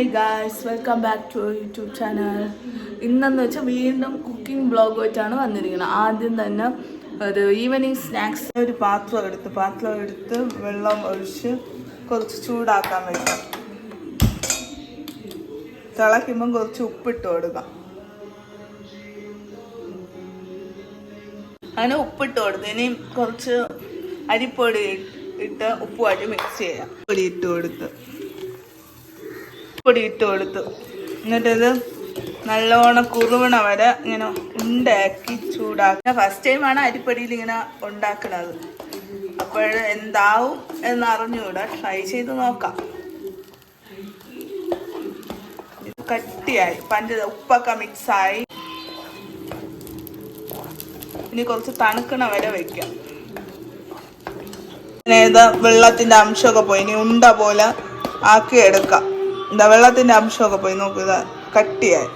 Hey guys, welcome back to our YouTube channel. ഇന്നെന്ന് വെച്ചാൽ വീണ്ടും cooking blog വെച്ചാണ് വന്നിരിക്കുന്നത്. ആദ്യം തന്നെ ഒരു ഈവനിങ് സ്നാക്സ് ഒരു പാത്രം എടുത്ത് വെള്ളം ഒഴിച്ച് കുറച്ച് ചൂടാക്കാൻ വെക്കാം. തിളയ്ക്കുമ്പം കുറച്ച് ഉപ്പിട്ട് കൊടുക്കാം. അങ്ങനെ ഉപ്പിട്ട് കൊടുത്ത് ഇനി കുറച്ച് അരിപ്പൊടി ഇട്ട് ഉപ്പുമായിട്ട് മിക്സ് ചെയ്യാം. പൊടി ഇട്ട് കൊടുത്തു എന്നിട്ടിത് നല്ലോണം കുറുവണ വരെ ഇങ്ങനെ ഉണ്ടാക്കി ചൂടാക്കുക. ഫസ്റ്റ് ടൈമാണ് അരിപ്പൊടിയിൽ ഇങ്ങനെ ഉണ്ടാക്കുന്നത്. അപ്പോൾ എന്താവും എന്നറിഞ്ഞൂടെ, ട്രൈ ചെയ്ത് നോക്കാം. ഇത് കട്ടിയായി ഉപ്പൊക്കെ മിക്സായി. ഇനി കുറച്ച് തണുക്കണ വരെ വയ്ക്കാം. ഇത് വെള്ളത്തിൻ്റെ അംശമൊക്കെ പോയി ഇനി ഉണ്ട പോലെ ആക്കി എടുക്കാം. എന്താ വെള്ളത്തിൻ്റെ അംശമൊക്കെ പോയി നോക്കുക, കട്ടിയായി.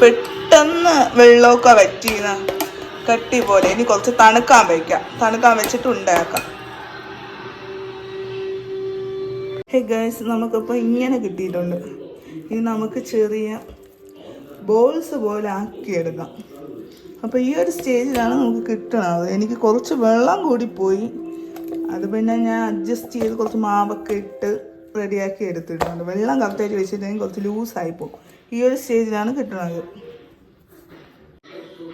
പെട്ടെന്ന് വെള്ളമൊക്കെ വറ്റിന്ന് കട്ടി പോലെ. ഇനി കുറച്ച് തണുക്കാൻ വെച്ചിട്ട് ഉണ്ടാക്കാം. ഹേ ഗൈസ്, നമുക്കിപ്പോൾ ഇങ്ങനെ കിട്ടിയിട്ടുണ്ട്. ഇനി നമുക്ക് ചെറിയ ബോൾസ് പോലെ ആക്കിയെടുക്കാം. അപ്പോൾ ഈ ഒരു സ്റ്റേജിലാണ് നമുക്ക് കിട്ടണത്. എനിക്ക് കുറച്ച് വെള്ളം കൂടിപ്പോയി, അത് പിന്നെ ഞാൻ അഡ്ജസ്റ്റ് ചെയ്ത് കുറച്ച് മാവൊക്കെ ഇട്ട് റെഡിയാക്കി എടുത്തിട്ടുണ്ട്. വെള്ളം കറക്റ്റായിട്ട് വെച്ചിട്ടുണ്ടെങ്കിൽ കുറച്ച് ലൂസായിപ്പോവും. ഈ ഒരു സ്റ്റേജിലാണ് കിട്ടുന്നത്.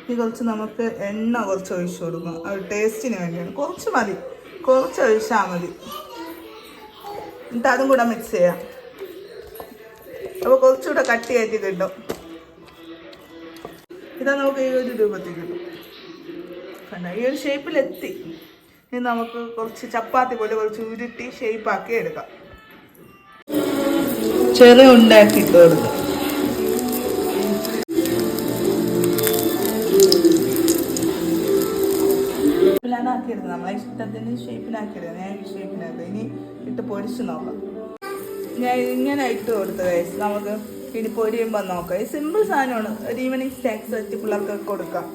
ഈ കുറച്ച് നമുക്ക് എണ്ണ കുറച്ച് ഒഴിച്ചു കൊടുക്കാം. അത് ടേസ്റ്റിന് വേണ്ടിയാണ്. കുറച്ച് മതി, കുറച്ച് ഒഴിച്ചാൽ മതി. എന്നിട്ട് അതും കൂടെ മിക്സ് ചെയ്യാം. അപ്പോൾ കുറച്ചുകൂടെ കട്ടിയായിട്ട് കിട്ടും. ഇതാ നമുക്ക് ഈ ഒരു രൂപത്തിൽ കിട്ടും. കണ്ട ഈ ഒരു ഷേപ്പിലെത്തി. ഇനി നമുക്ക് കുറച്ച് ചപ്പാത്തി പോലെ കുറച്ച് ഉരുട്ടി ഷേപ്പാക്കി എടുക്കാം. ചെറിയ ഉണ്ടാക്കിയിട്ട് കൊടുക്കാം. ഷേപ്പിലാക്കിയെടുക്കുക. നമ്മളെ ഇഷ്ടത്തിന് ഷേപ്പിലാക്കിയെടുക്കുക. ഞാൻ ഈ ഷേപ്പിനകത്ത് ഇനി ഇട്ട് പൊരിച്ച് നോക്കാം. ഞാൻ ഇങ്ങനെ ഇട്ട് കൊടുത്ത വയസ്സ് നമുക്ക് ഇനി പൊരിയുമ്പോൾ നോക്കാം. ഈ സിമ്പിൾ സാധനമാണ്. ഒരു ഈവനിങ് സ്നാക്സ് വെച്ച് പിള്ളേർക്കൊക്കെ കൊടുക്കാം.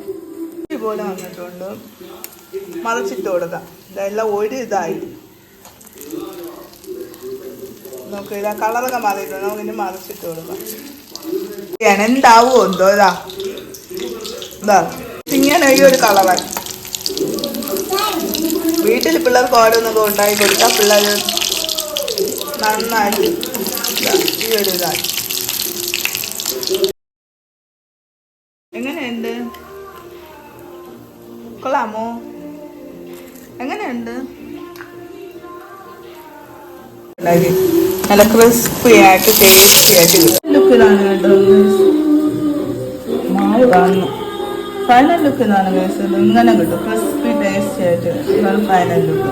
ഇതുപോലെ വന്നിട്ടുണ്ട്. മറിച്ചിട്ട് കൊടുക്കാം. ഇതെല്ലാം ഒരു ഇതായി നോക്ക്. ഇതാ കളറൊക്കെ മാറിയിട്ടുണ്ട്. നമുക്ക് ഇനി മറിച്ചിട്ട് കൊടുക്കാം. എന്താവോ എന്തോ ഇതാ ഇങ്ങനെ ഈ ഒരു കളറായി. വീട്ടിൽ പിള്ളേർക്ക് ഓരോന്നൊക്കെ ഉണ്ടാക്കി കൊടുക്കാം. പിള്ളേർ നന്നായിട്ട് ഈ ഒരു ഇതായി. എങ്ങനെയുണ്ട്? കൊള്ളാമോ? എങ്ങനെയുണ്ട്? നല്ല ക്രിസ്പി ആയിട്ട് ടേസ്റ്റി ആയിട്ട് ലുക്കിലാണ് കേട്ടോ. മാവ് കാണുന്നു. ഫൈനൽ ലുക്കിലാണ് കേട്ടത്. ഇങ്ങനെ കിട്ടും. ക്രിസ്പി ടേസ്റ്റി ആയിട്ട് ഫൈനൽ ലുക്ക്.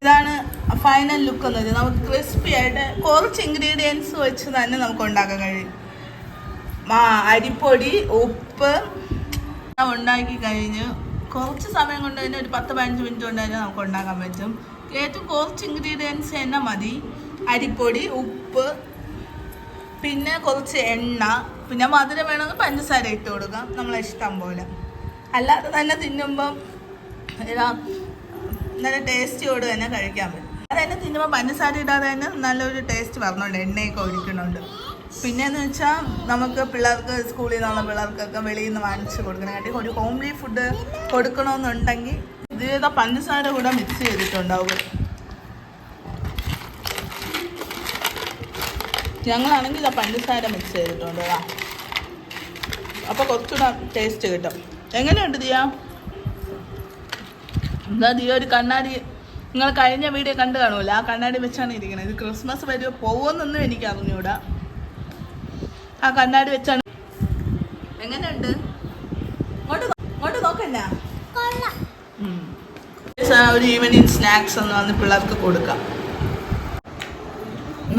ഇതാണ് ഫൈനൽ ലുക്ക് എന്ന് വെച്ചാൽ നമുക്ക് ക്രിസ്പി ആയിട്ട് കുറച്ച് ഇൻഗ്രീഡിയൻസ് വെച്ച് തന്നെ നമുക്ക് ഉണ്ടാക്കാൻ കഴിയും. അരിപ്പൊടി, ഉപ്പ് ഉണ്ടാക്കി കഴിഞ്ഞ് കുറച്ച് സമയം കൊണ്ട് തന്നെ ഒരു 10-15 മിനിറ്റ് കൊണ്ട് തന്നെ നമുക്ക് ഉണ്ടാക്കാൻ പറ്റും. ഏറ്റവും കുറച്ച് ഇൻഗ്രീഡിയൻസ് തന്നെ മതി. അരിപ്പൊടി, ഉപ്പ്, പിന്നെ കുറച്ച് എണ്ണ, പിന്നെ മധുരം വേണമെങ്കിൽ പഞ്ചസാര ഇട്ട് കൊടുക്കാം നമ്മളെ ഇഷ്ടം പോലെ. അല്ലാതെ തന്നെ തിന്നുമ്പം നല്ല ടേസ്റ്റിയോട് തന്നെ കഴിക്കാൻ പറ്റും. അതന്നെ തിന്നുമ്പോൾ പഞ്ചസാര ഇടാതെ തന്നെ നല്ലൊരു ടേസ്റ്റ് വരണുണ്ട്. എണ്ണയൊക്കെ ഒഴിക്കണുണ്ട്. പിന്നെയെന്ന് വെച്ചാൽ നമുക്ക് പിള്ളേർക്ക് സ്കൂളിൽ നിന്നുള്ള പിള്ളേർക്കൊക്കെ വെളിയിൽ നിന്ന് വാങ്ങിച്ച് കൊടുക്കണമെങ്കിൽ ഒരു ഹോംലി ഫുഡ് കൊടുക്കണമെന്നുണ്ടെങ്കിൽ ഇത് പഞ്ചസാര കൂടെ മിക്സ് ചെയ്തിട്ടുണ്ടാവും. ഞങ്ങളാണെങ്കിൽ ഇതാ പഞ്ചസാര മിക്സ് ചെയ്തിട്ടുണ്ട്. അപ്പോൾ കുറച്ചുകൂടെ ടേസ്റ്റ് കിട്ടും. എങ്ങനെയുണ്ട് ദിയാ? എന്താ ദിയ ഒരു കണ്ണാടി നിങ്ങൾ കഴിഞ്ഞ വീഡിയോ കണ്ടു കാണുമല്ലോ, ആ കണ്ണാടി വെച്ചാണ് ഇരിക്കുന്നത്. ഇത് ക്രിസ്മസ് വരുമോ പോകുമെന്നൊന്നും എനിക്ക് അറിഞ്ഞൂടാ. ആ കണ്ണാടി വെച്ചാണ്. എങ്ങനെയുണ്ട്? ഇങ്ങോട്ട് നോക്കന്നാ. ഒരു ഈവനിങ് സ്നാക്സ് ഒന്ന് വന്ന് പിള്ളേർക്ക് കൊടുക്കാം.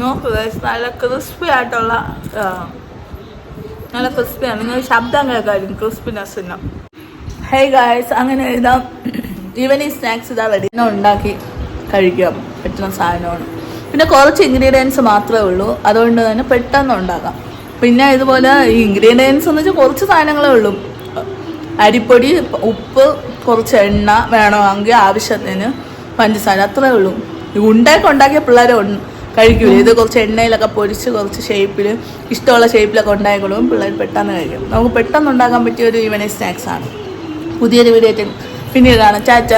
നോക്കുക, നല്ല ക്രിസ്പി ആയിട്ടുള്ള നല്ല ക്രിസ്പിയാണ്. നിങ്ങൾ ശബ്ദം കേൾക്കാനും ക്രിസ്പിനെസ്സിന്. ഹേ ഗായ്സ്, അങ്ങനെ എഴുതാം. ഈവനിങ് സ്നാക്സ് ഇതാ റെഡി. ഉണ്ടാക്കി കഴിക്കാൻ പറ്റുന്ന സാധനമാണ്. പിന്നെ കുറച്ച് ഇൻഗ്രീഡിയൻസ് മാത്രമേ ഉള്ളൂ. അതുകൊണ്ട് തന്നെ പെട്ടെന്ന് ഉണ്ടാക്കാം. പിന്നെ ഇതുപോലെ ഈ ഇൻഗ്രീഡിയൻസ് എന്ന് വെച്ചാൽ കുറച്ച് സാധനങ്ങളേ ഉള്ളൂ. അരിപ്പൊടി, ഉപ്പ്, കുറച്ച് എണ്ണ വേണമെങ്കിൽ ആവശ്യത്തിന് പഞ്ചസാര, അത്രേ ഉള്ളൂ. ഉണ്ടയൊക്കെ ഉണ്ടാക്കിയ പിള്ളേരെ കഴിക്കൂല. ഇത് കുറച്ച് എണ്ണയിലൊക്കെ പൊരിച്ച് കുറച്ച് ഷേപ്പിൽ ഇഷ്ടമുള്ള ഷേപ്പിലൊക്കെ ഉണ്ടാക്കിക്കൊള്ളും. പിള്ളേർ പെട്ടെന്ന് കഴിക്കും. നമുക്ക് പെട്ടെന്ന് ഉണ്ടാക്കാൻ പറ്റിയ ഒരു ഈവനിങ് സ്നാക്സാണ്. പുതിയൊരു വീഡിയോ പിന്നീട് കാണാം. ചാച്ച